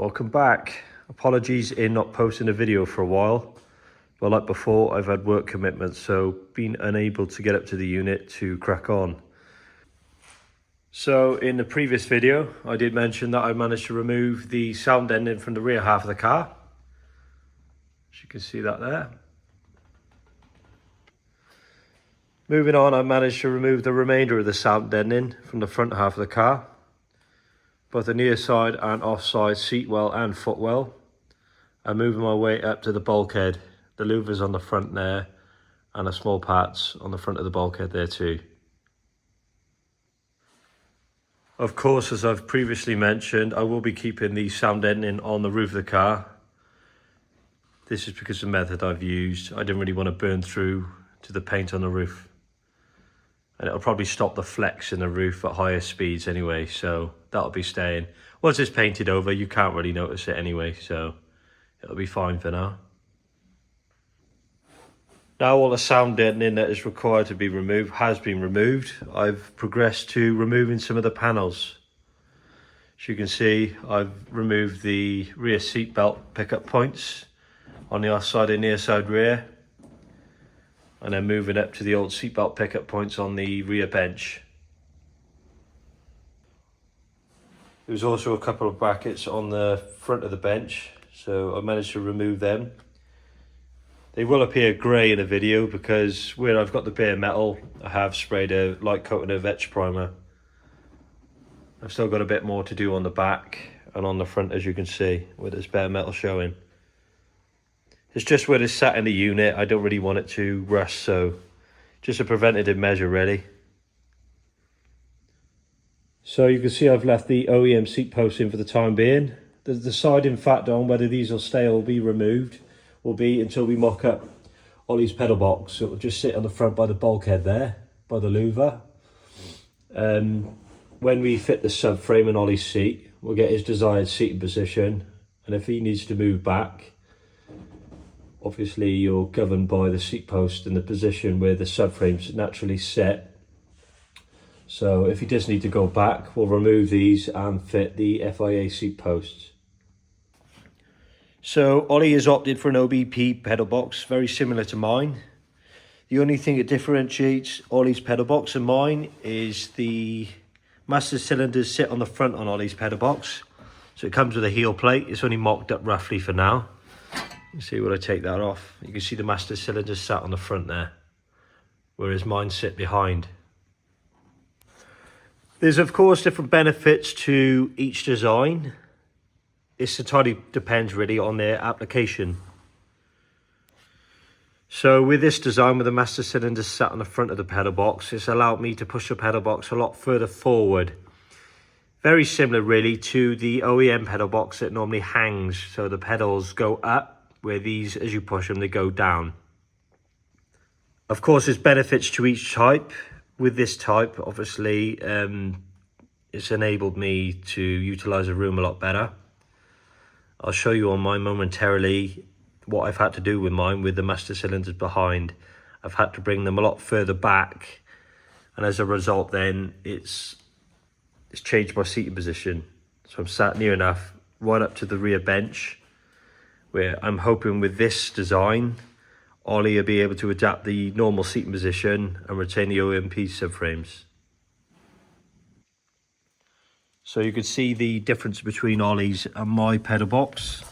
Welcome back. Apologies in not posting a video for a while, but like before, I've had work commitments, so been unable to get up to the unit to crack on. So in the previous video, I did mention that I managed to remove the sound deadening from the rear half of the car. As you can see that there. Moving on, I managed to remove the remainder of the sound deadening from the front half of the car. Both the near side and offside seat well and footwell. I'm moving my way up to the bulkhead. The louvers on the front there and the small parts on the front of the bulkhead there too. Of course, as I've previously mentioned, I will be keeping the sound deadening on the roof of the car. This is because of the method I've used. I didn't really want to burn through to the paint on the roof. And it'll probably stop the flex in the roof at higher speeds anyway, so that'll be staying. Once it's painted over, you can't really notice it anyway, so it'll be fine for now. Now all the sound deadening that is required to be removed has been removed. I've progressed to removing some of the panels. As you can see, I've removed the rear seat belt pickup points on the outside and near side rear. And then moving up to the old seatbelt pickup points on the rear bench. There was also a couple of brackets on the front of the bench, so I managed to remove them. They will appear grey in the video because where I've got the bare metal, I have sprayed a light coating of etch primer. I've still got a bit more to do on the back and on the front, as you can see, where there's bare metal showing. It's just where it's sat in the unit. I don't really want it to rust, so just a preventative measure really. So you can see I've left the OEM seat posts in for the time being. The deciding factor on whether these will stay or be removed will be until we mock up Ollie's pedal box. So it will just sit on the front by the bulkhead there, by the louver. When we fit the subframe in Ollie's seat, we'll get his desired seating position, and if he needs to move back, obviously you're governed by the seat post and the position where the subframe's naturally set. So if he does need to go back, we'll remove these and fit the FIA seat posts. So Ollie has opted for an OBP pedal box, very similar to mine. The only thing that differentiates Ollie's pedal box and mine is the master cylinders sit on the front on Ollie's pedal box. So it comes with a heel plate. It's only mocked up roughly for now. You see when I take that off, you can see the master cylinder sat on the front there, whereas mine sit behind. There's of course different benefits to each design. It entirely depends really on their application. So with this design, with the master cylinder sat on the front of the pedal box, it's allowed me to push the pedal box a lot further forward. Very similar really to the OEM pedal box that normally hangs, so the pedals go up, where these, as you push them, they go down. Of course, there's benefits to each type. With this type, obviously, it's enabled me to utilize the room a lot better. I'll show you on mine momentarily what I've had to do with mine with the master cylinders behind. I've had to bring them a lot further back, and as a result then it's changed my seating position. So I'm sat near enough right up to the rear bench, where I'm hoping with this design, Ollie will be able to adapt the normal seating position and retain the OMP subframes. So you can see the difference between Ollie's and my pedal box.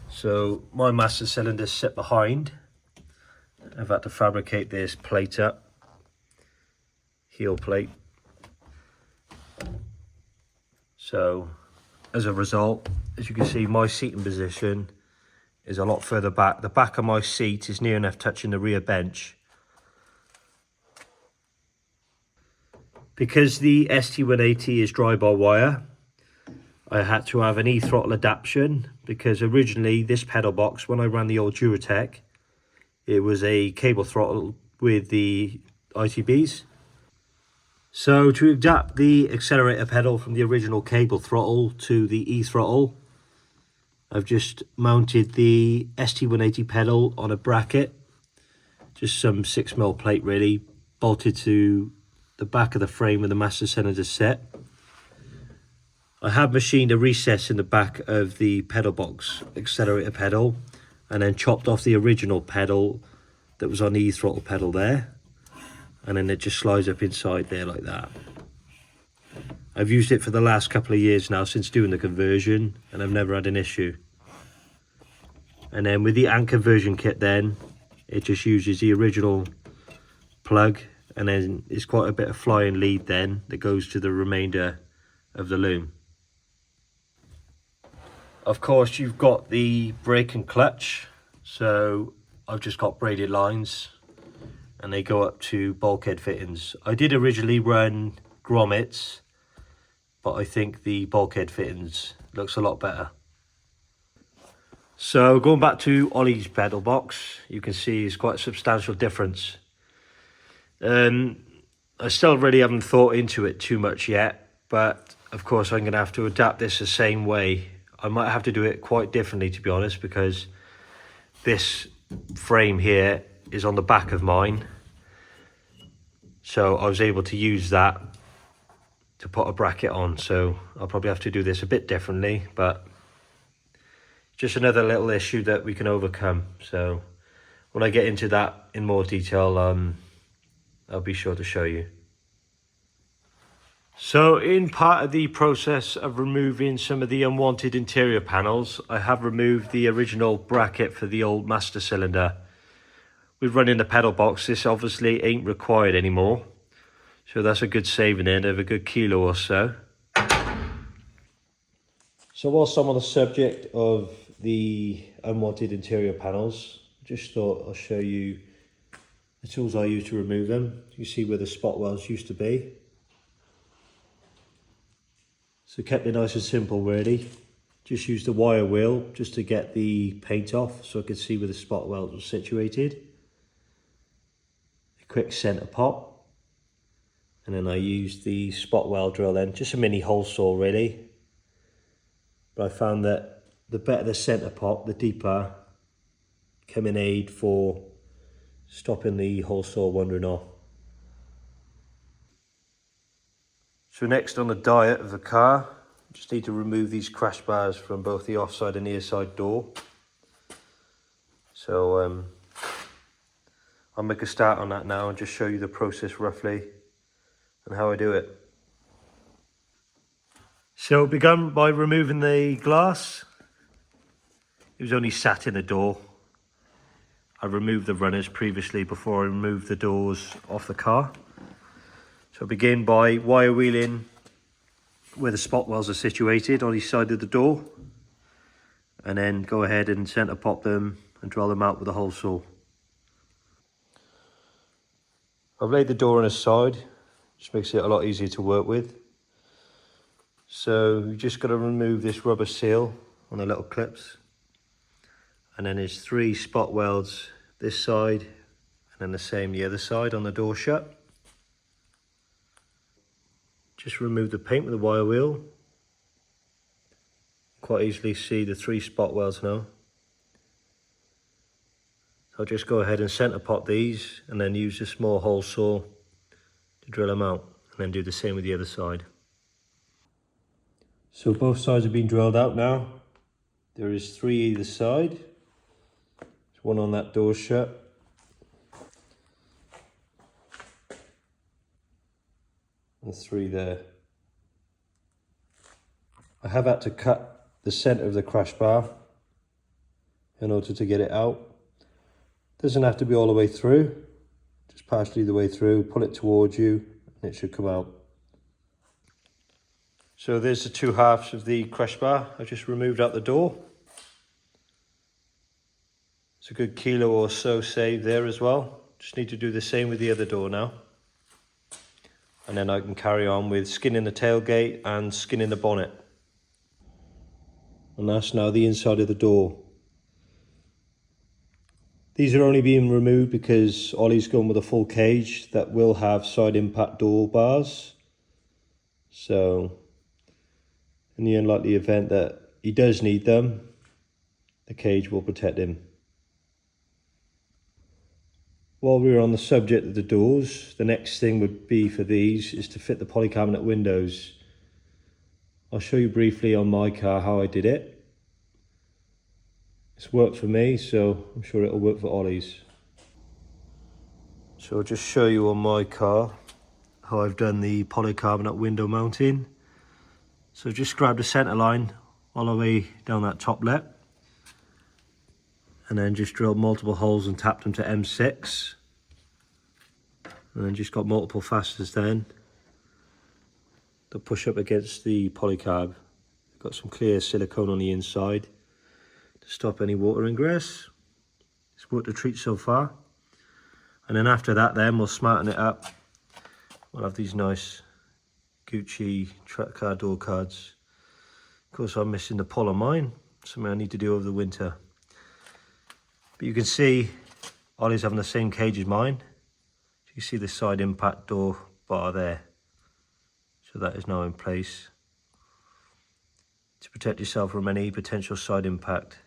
So my master cylinders sit behind. I've had to fabricate this plate up, heel plate. So as a result, as you can see, my seating position is a lot further back. The back of my seat is near enough touching the rear bench. Because the ST180 is drive-by-wire, I had to have an e-throttle adaptation, because originally this pedal box, when I ran the old Duratec, it was a cable throttle with the ITBs. So to adapt the accelerator pedal from the original cable throttle to the e-throttle, I've just mounted the ST180 pedal on a bracket, just some 6mm plate really, bolted to the back of the frame with the master cylinder set. I have machined a recess in the back of the pedal box accelerator pedal, and then chopped off the original pedal that was on the e-throttle pedal there, and then it just slides up inside there like that. I've used it for the last couple of years now since doing the conversion, and I've never had an issue. And then with the ANT conversion kit then, it just uses the original plug, and then it's quite a bit of flying lead then that goes to the remainder of the loom. Of course, you've got the brake and clutch, so I've just got braided lines and they go up to bulkhead fittings. I did originally run grommets, but I think the bulkhead fittings looks a lot better. So going back to Ollie's pedal box, you can see it's quite a substantial difference. I still really haven't thought into it too much yet, but of course I'm going to have to adapt this the same way. I might have to do it quite differently, to be honest, because this frame here is on the back of mine. So I was able to use that to put a bracket on. So I'll probably have to do this a bit differently, but just another little issue that we can overcome. So when I get into that in more detail, I'll be sure to show you. So in part of the process of removing some of the unwanted interior panels, I have removed the original bracket for the old master cylinder. With running the pedal box, this obviously ain't required anymore. So that's a good saving in of a good kilo or so. So whilst I'm on the subject of the unwanted interior panels, just thought I'll show you the tools I use to remove them. You see where the spot welds used to be. So kept it nice and simple really. Just used the wire wheel just to get the paint off so I could see where the spot weld was situated. A quick centre pop. And then I used the spot weld drill then, just a mini hole saw really. But I found that the better the centre pop, the deeper come in aid for stopping the hole saw wandering off. So next on the diet of the car, just need to remove these crash bars from both the offside and near side door. So I'll make a start on that now and just show you the process roughly and how I do it. So begun by removing the glass. It was only sat in the door. I removed the runners previously before I removed the doors off the car. So I begin by wire wheeling where the spot welds are situated on each side of the door, and then go ahead and centre pop them and drill them out with a hole saw. I've laid the door on its side, just makes it a lot easier to work with. So you just got to remove this rubber seal on the little clips, and then there's 3 spot welds this side and then the same the other side on the door shut. Just remove the paint with the wire wheel. Quite easily see the 3 spot welds now. So I'll just go ahead and centre pop these and then use a small hole saw to drill them out, and then do the same with the other side. So both sides have been drilled out now. There is 3 either side. There's 1 on that door shut. And 3 there. I have had to cut the centre of the crash bar in order to get it out. Doesn't have to be all the way through, just partially the way through. Pull it towards you and it should come out. So there's the 2 halves of the crash bar I just removed out the door. It's a good kilo or so saved there as well. Just need to do the same with the other door now. And then I can carry on with skinning the tailgate and skinning the bonnet. And that's now the inside of the door. These are only being removed because Ollie's gone with a full cage that will have side impact door bars. So in the unlikely event that he does need them, the cage will protect him. While we're on the subject of the doors, the next thing would be for these is to fit the polycarbonate windows. I'll show you briefly on my car how I did it. It's worked for me, so I'm sure it'll work for Ollie's. So I'll just show you on my car how I've done the polycarbonate window mounting. So just grab the center line all the way down that top lip, and then just drill multiple holes and tap them to M6, and then just got multiple fasteners then to push up against the polycarb. Got some clear silicone on the inside to stop any water ingress. It's worked a treat so far. And then after that then we'll smarten it up. We'll have these nice Gucci track car door cards. Of course I'm missing the pull on mine, something I need to do over the winter. But you can see Ollie's having the same cage as mine. You see the side impact door bar there. So that is now in place to protect yourself from any potential side impact.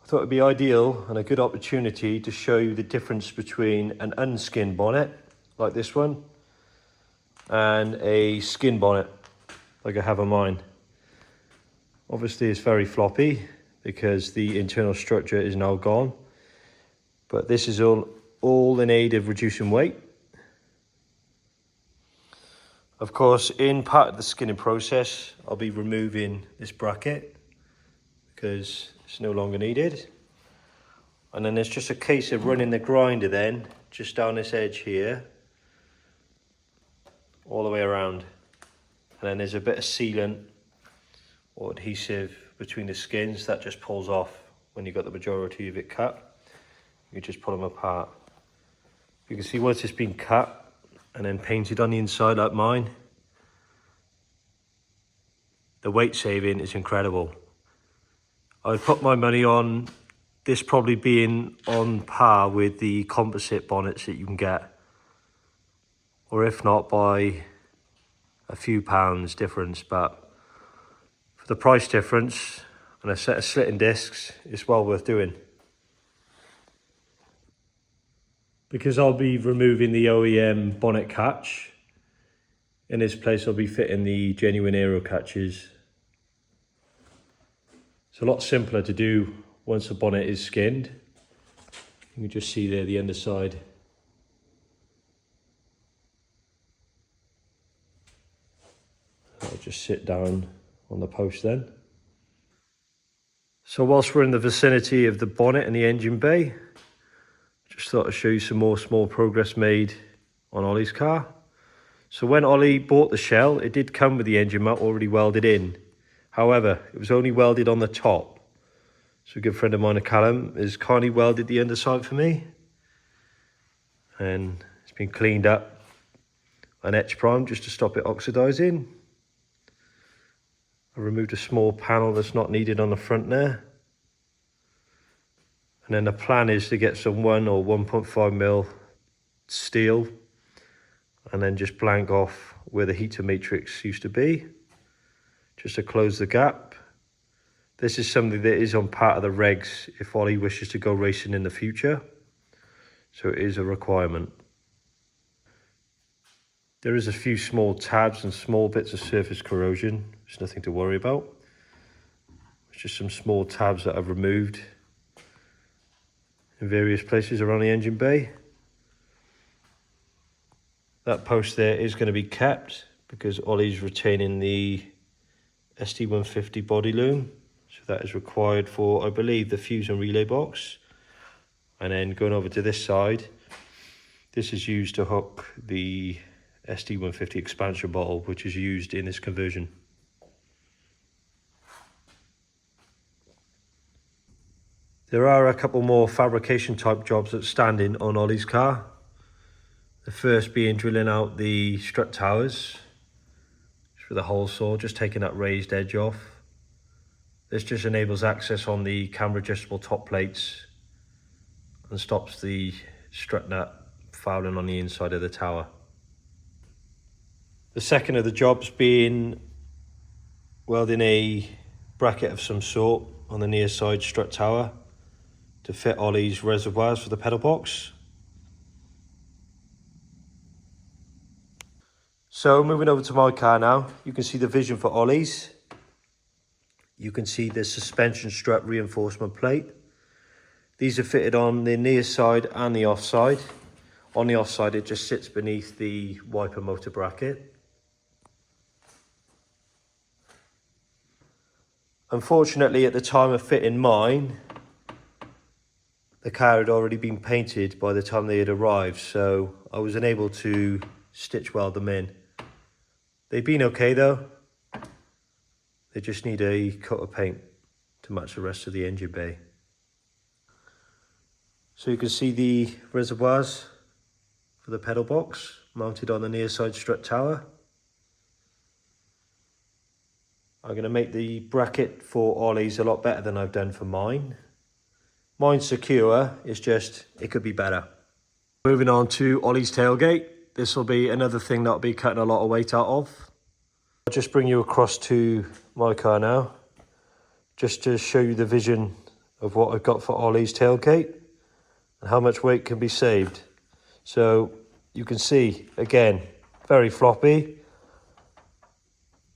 I thought it'd be ideal and a good opportunity to show you the difference between an unskinned bonnet, like this one, and a skin bonnet, like I have on mine. Obviously it's very floppy because the internal structure is now gone, but this is all in aid of reducing weight. Of course, in part of the skinning process, I'll be removing this bracket because it's no longer needed. And then it's just a case of running the grinder then, just down this edge here, all the way around. And then there's a bit of sealant or adhesive between the skins that just pulls off when you've got the majority of it cut. You just pull them apart. You can see once it's been cut and then painted on the inside like mine, the weight saving is incredible. I'd put my money on this probably being on par with the composite bonnets that you can get, or if not by a few pounds difference, but for the price difference and a set of slitting discs, it's well worth doing. Because I'll be removing the OEM bonnet catch, in this place I'll be fitting the genuine aero catches. It's a lot simpler to do once the bonnet is skinned. You can just see there the underside. I'll just sit down on the post then. So whilst we're in the vicinity of the bonnet and the engine bay, just thought I'd show you some more small progress made on Ollie's car. So when Ollie bought the shell, it did come with the engine mount already welded in. However, it was only welded on the top. So a good friend of mine, Callum, has kindly welded the underside for me. And it's been cleaned up and etch primed just to stop it oxidizing. I removed a small panel that's not needed on the front there. And then the plan is to get some 1 or 1.5mm steel and then just blank off where the heater matrix used to be, just to close the gap. This is something that is on part of the regs if Ollie wishes to go racing in the future, so it is a requirement. There is a few small tabs and small bits of surface corrosion. There's nothing to worry about. It's just some small tabs that I've removed in various places around the engine bay. That post there is going to be kept because Ollie's retaining the SD150 body loom. So that is required for, I believe, the fuse and relay box. And then going over to this side, this is used to hook the SD150 expansion bottle, which is used in this conversion. There are a couple more fabrication type jobs that's standing on Ollie's car. The first being drilling out the strut towers with a hole saw, just taking that raised edge off. This just enables access on the camber adjustable top plates and stops the strut nut fouling on the inside of the tower. The second of the jobs being welding a bracket of some sort on the near side strut tower to fit Ollie's reservoirs for the pedal box. So moving over to my car now, you can see the vision for Ollie's. You can see the suspension strut reinforcement plate. These are fitted on the near side and the off side. On the off side, it just sits beneath the wiper motor bracket. Unfortunately, at the time of fitting mine, the car had already been painted by the time they had arrived, so I was unable to stitch weld them in. They've been okay though. They just need a coat of paint to match the rest of the engine bay. So you can see the reservoirs for the pedal box mounted on the near side strut tower. I'm going to make the bracket for Ollie's a lot better than I've done for mine. Mine's secure, it's just, it could be better. Moving on to Ollie's tailgate. This will be another thing that I'll be cutting a lot of weight out of. I'll just bring you across to my car now, just to show you the vision of what I've got for Ollie's tailgate and how much weight can be saved. So you can see, again, very floppy,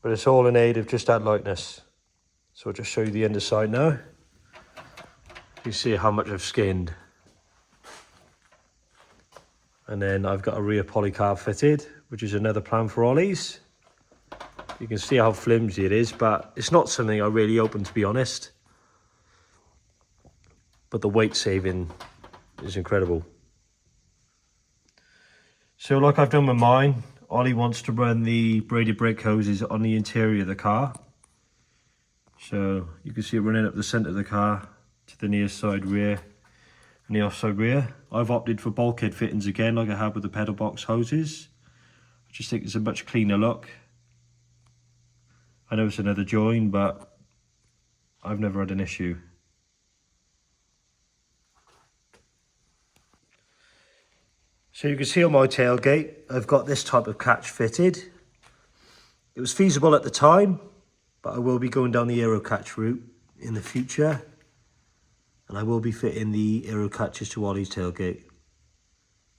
but it's all in aid of just that lightness. So I'll just show you the underside now. You see how much I've skinned. And then I've got a rear polycarb fitted, which is another plan for Ollie's. You can see how flimsy it is, but it's not something I really open, to be honest. But the weight saving is incredible. So like I've done with mine, Ollie wants to run the braided brake hoses on the interior of the car. So you can see it running up the centre of the car to the near side rear and the offside rear. I've opted for bulkhead fittings again, like I had with the pedal box hoses. I just think it's a much cleaner look. I know it's another join, but I've never had an issue. So you can see on my tailgate, I've got this type of catch fitted. It was feasible at the time, but I will be going down the aero catch route in the future. And I will be fitting the aero catches to Ollie's tailgate.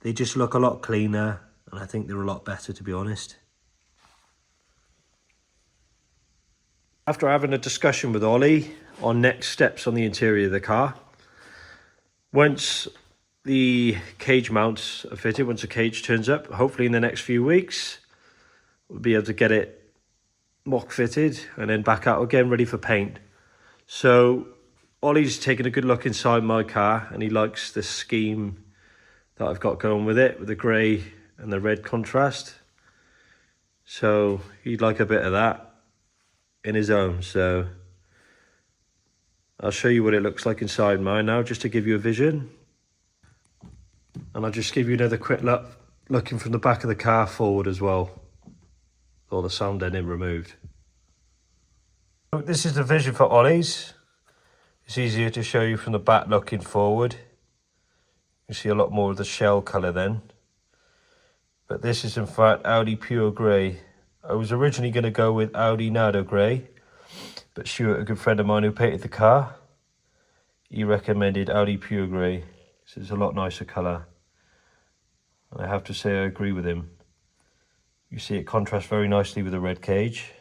They just look a lot cleaner, and I think they're a lot better, to be honest. After having a discussion with Ollie on next steps on the interior of the car, once the cage mounts are fitted, once the cage turns up, hopefully in the next few weeks, we'll be able to get it mock fitted and then back out again, ready for paint. So Ollie's taken a good look inside my car and he likes the scheme that I've got going with it, with the grey and the red contrast. So he'd like a bit of that in his own. So I'll show you what it looks like inside mine now, just to give you a vision. And I'll just give you another quick look, looking from the back of the car forward as well. All the sound deadening removed. So this is the vision for Ollie's. It's easier to show you from the back looking forward. You see a lot more of the shell colour then. But this is in fact Audi Pure Grey. I was originally going to go with Audi Nardo Grey, but Stuart, a good friend of mine who painted the car, he recommended Audi Pure Grey. So it's a lot nicer colour. And I have to say I agree with him. You see it contrasts very nicely with the red cage.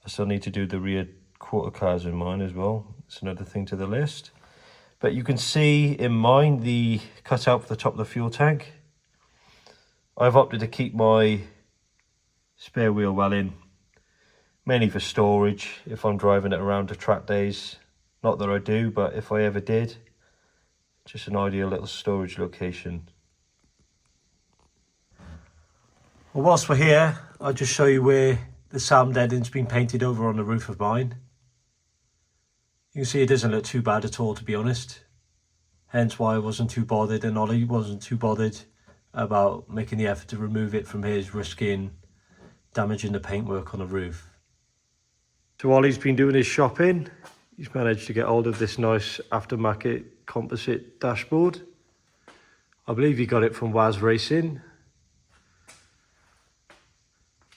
I still need to do the rear quarter cars in mine as well. It's another thing to the list. But you can see in mine the cutout for the top of the fuel tank. I've opted to keep my spare wheel well in, mainly for storage if I'm driving it around to track days. Not that I do, but if I ever did, just an ideal little storage location. Well, whilst we're here, I'll just show you where the sound deadening's been painted over on the roof of mine. You can see it doesn't look too bad at all, to be honest. Hence why I wasn't too bothered, and Ollie wasn't too bothered about making the effort to remove it from his, risking damaging the paintwork on the roof. So Ollie's been doing his shopping. He's managed to get hold of this nice aftermarket composite dashboard. I believe he got it from Waz Racing.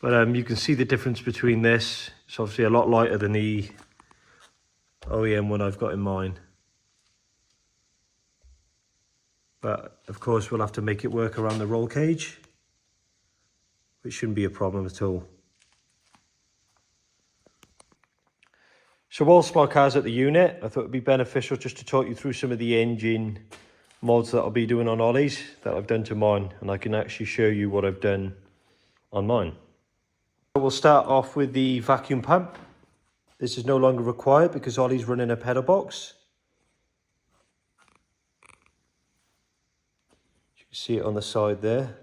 But you can see the difference between this. It's obviously a lot lighter than the OEM one I've got in mind. But of course we'll have to make it work around the roll cage, which shouldn't be a problem at all. So whilst my car's at the unit, I thought it'd be beneficial just to talk you through some of the engine mods that I'll be doing on Ollie's that I've done to mine, and I can actually show you what I've done on mine. So we'll start off with the vacuum pump. This is no longer required because Ollie's running a pedal box. You can see it on the side there.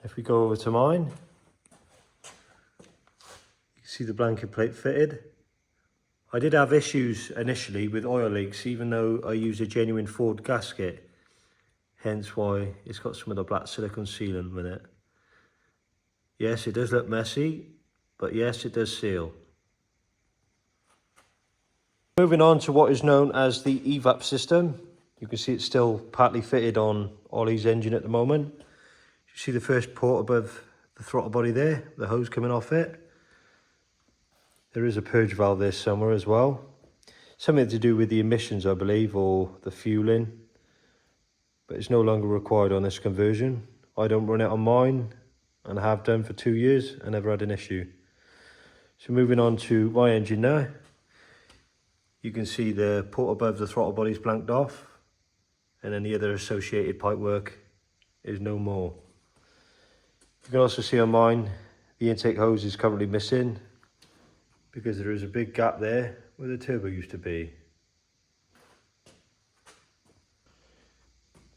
If we go over to mine, you can see the blanket plate fitted. I did have issues initially with oil leaks, even though I used a genuine Ford gasket, hence why it's got some of the black silicone sealant with it. Yes, it does look messy, but yes, it does seal. Moving on to what is known as the evap system. You can see it's still partly fitted on Ollie's engine at the moment. You see the first port above the throttle body there, the hose coming off it. There is a purge valve there somewhere as well. Something to do with the emissions, I believe, or the fueling. But it's no longer required on this conversion. I don't run it on mine, and I have done for 2 years and never had an issue. So moving on to my engine now. You can see the port above the throttle body is blanked off, and then the other associated pipework is no more. You can also see on mine the intake hose is currently missing because there is a big gap there where the turbo used to be.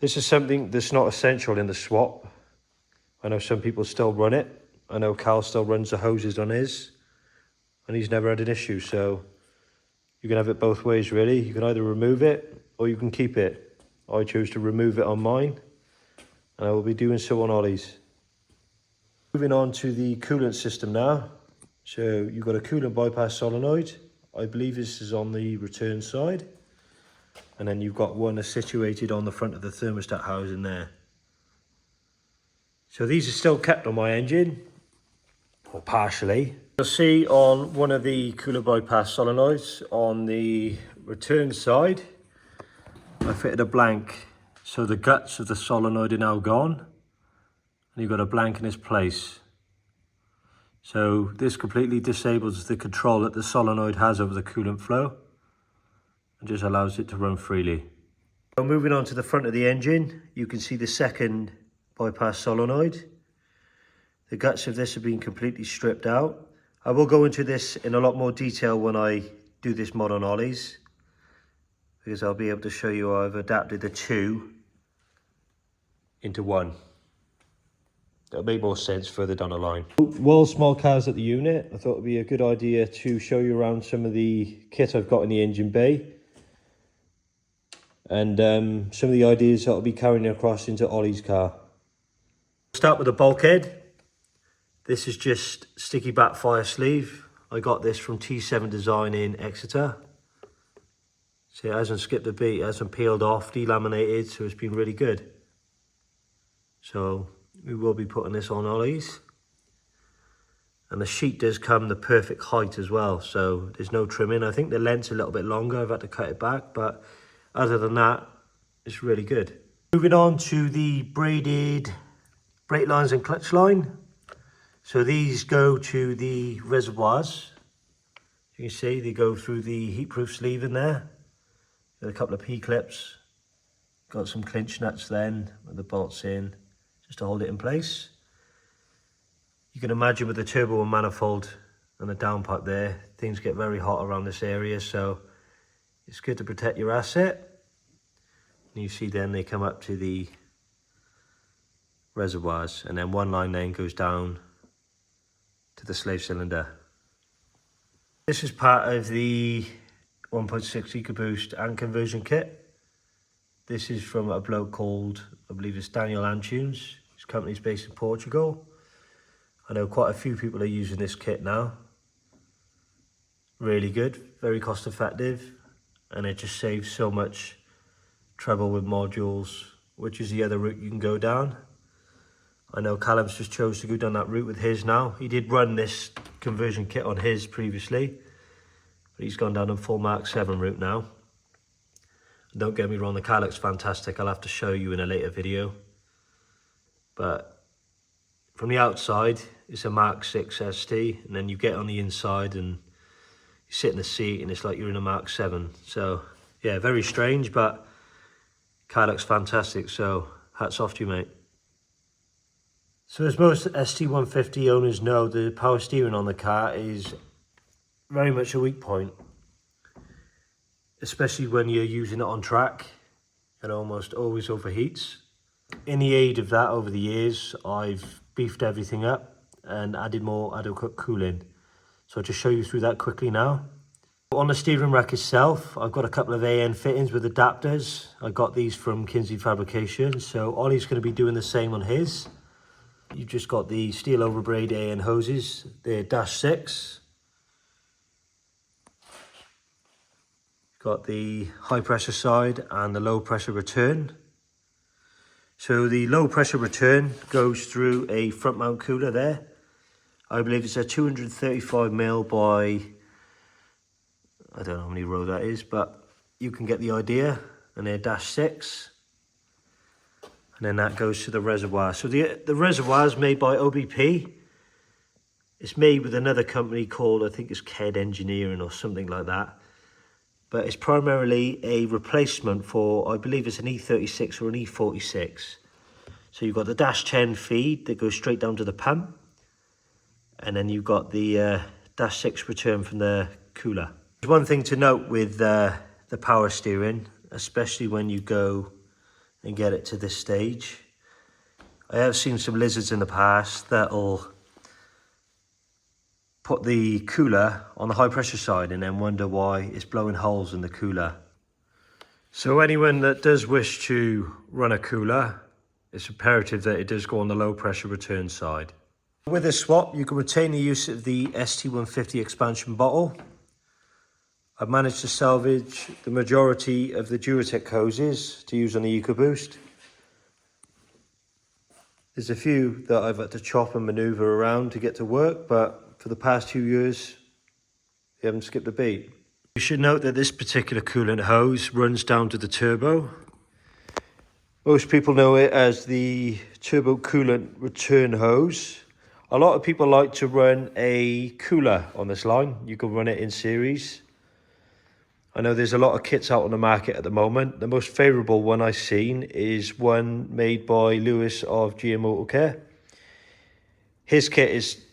This is something that's not essential in the swap. I know some people still run it. I know Cal still runs the hoses on his, and he's never had an issue. So you can have it both ways really. You can either remove it or you can keep it. I chose to remove it on mine, and I will be doing so on Ollie's. Moving on to the coolant system now. So you've got a coolant bypass solenoid. I believe this is on the return side. And then you've got one that's situated on the front of the thermostat housing there. So these are still kept on my engine, or partially. You'll see on one of the coolant bypass solenoids on the return side, I fitted a blank. So the guts of the solenoid are now gone, and you've got a blank in its place. So this completely disables the control that the solenoid has over the coolant flow, and just allows it to run freely. So moving on to the front of the engine, you can see the second bypass solenoid. The guts of this have been completely stripped out. I will go into this in a lot more detail when I do this mod on Ollie's, because I'll be able to show you how I've adapted the two into one. That'll make more sense further down the line. While small cars at the unit, I thought it'd be a good idea to show you around some of the kit I've got in the engine bay, and some of the ideas that I'll be carrying across into Ollie's car. Start with the bulkhead. This is just sticky back fire sleeve. I got this from T7 Design in Exeter. So it hasn't skipped a beat, it hasn't peeled off, delaminated, so it's been really good. So we will be putting this on Ollie's. And the sheet does come the perfect height as well, so there's no trimming. I think the length's a little bit longer, I've had to cut it back, but other than that, it's really good. Moving on to the braided brake lines and clutch line. So these go to the reservoirs. You can see they go through the heat-proof sleeve in there. Got a couple of P-clips. Got some clinch nuts then with the bolts in, just to hold it in place. You can imagine with the turbo and manifold and the downpipe there, things get very hot around this area, so it's good to protect your asset. And you see then they come up to the reservoirs, and then one line then goes down to the slave cylinder. This is part of the 1.6 Ecoboost and conversion kit. This is from a bloke called, I believe it's Daniel Antunes. His company's based in Portugal. I know quite a few people are using this kit now. Really good, very cost effective, and it just saves so much trouble with modules, which is the other route you can go down. I know Callum's just chose to go down that route with his now. He did run this conversion kit on his previously, but he's gone down the full Mark 7 route now. And don't get me wrong, the car looks fantastic. I'll have to show you in a later video. But From the outside, it's a Mark 6 ST, and then you get on the inside and you sit in the seat and it's like you're in a Mark 7. So yeah, very strange, but car looks fantastic, so hats off to you, mate. So as most ST150 owners know, the power steering on the car is very much a weak point, especially when you're using it on track. It almost always overheats. In the aid of that, over the years, I've beefed everything up and added more adequate cooling. So I'll just show you through that quickly now. On the steering rack itself, I've got a couple of AN fittings with adapters. I got these from Fabrication, so Ollie's going to be doing the same on his. You've just got the steel overbraid AN hoses. They're -6. Got the high pressure side and the low pressure return. So the low pressure return goes through a front mount cooler there. I believe it's a 235mm by, I don't know how many row that is, but you can get the idea. And they're -6. And then that goes to the reservoir. So the reservoir is made by OBP. It's made with another company called, I think it's KED Engineering or something like that. But it's primarily a replacement for, I believe it's an E36 or an E46. So you've got the -10 feed that goes straight down to the pump. And then you've got the -6 return from the cooler. There's one thing to note with the power steering, especially when you go and get it to this stage. I have seen some lizards in the past that'll put the cooler on the high pressure side and then wonder why it's blowing holes in the cooler. So anyone that does wish to run a cooler, it's imperative that it does go on the low pressure return side. With this swap, you can retain the use of the ST150 expansion bottle. I've managed to salvage the majority of the Duratec hoses to use on the Ecoboost. There's a few that I've had to chop and maneuver around to get to work, but for the past 2 years, you haven't skipped a beat. You should note that this particular coolant hose runs down to the turbo. Most people know it as the turbo coolant return hose. A lot of people like to run a cooler on this line. You can run it in series. I know there's a lot of kits out on the market at the moment. The most favourable one I've seen is one made by Lewis of GM Auto Care. His kit is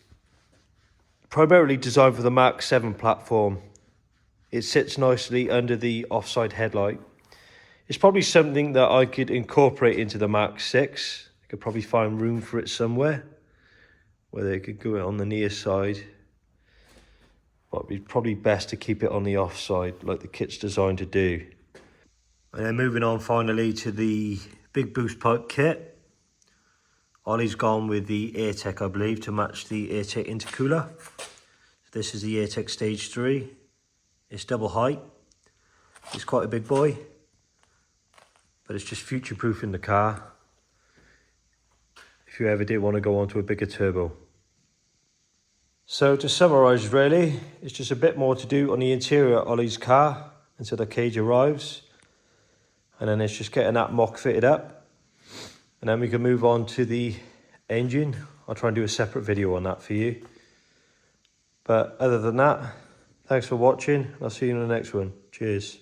primarily designed for the Mark 7 platform. It sits nicely under the offside headlight. It's probably something that I could incorporate into the Mark 6. I could probably find room for it somewhere, whether it could go on the near side. But it'd be probably best to keep it on the offside, like the kit's designed to do. And then moving on finally to the big boost pipe kit. Ollie's gone with the AirTech, I believe, to match the AirTech intercooler. This is the AirTech Stage 3. It's double height. It's quite a big boy, but it's just future-proofing the car if you ever did want to go onto a bigger turbo. So to summarise really, it's just a bit more to do on the interior of Ollie's car until the cage arrives. And then it's just getting that mock fitted up. And then we can move on to the engine. I'll try and do a separate video on that for you. But other than that, thanks for watching. I'll see you in the next one. Cheers.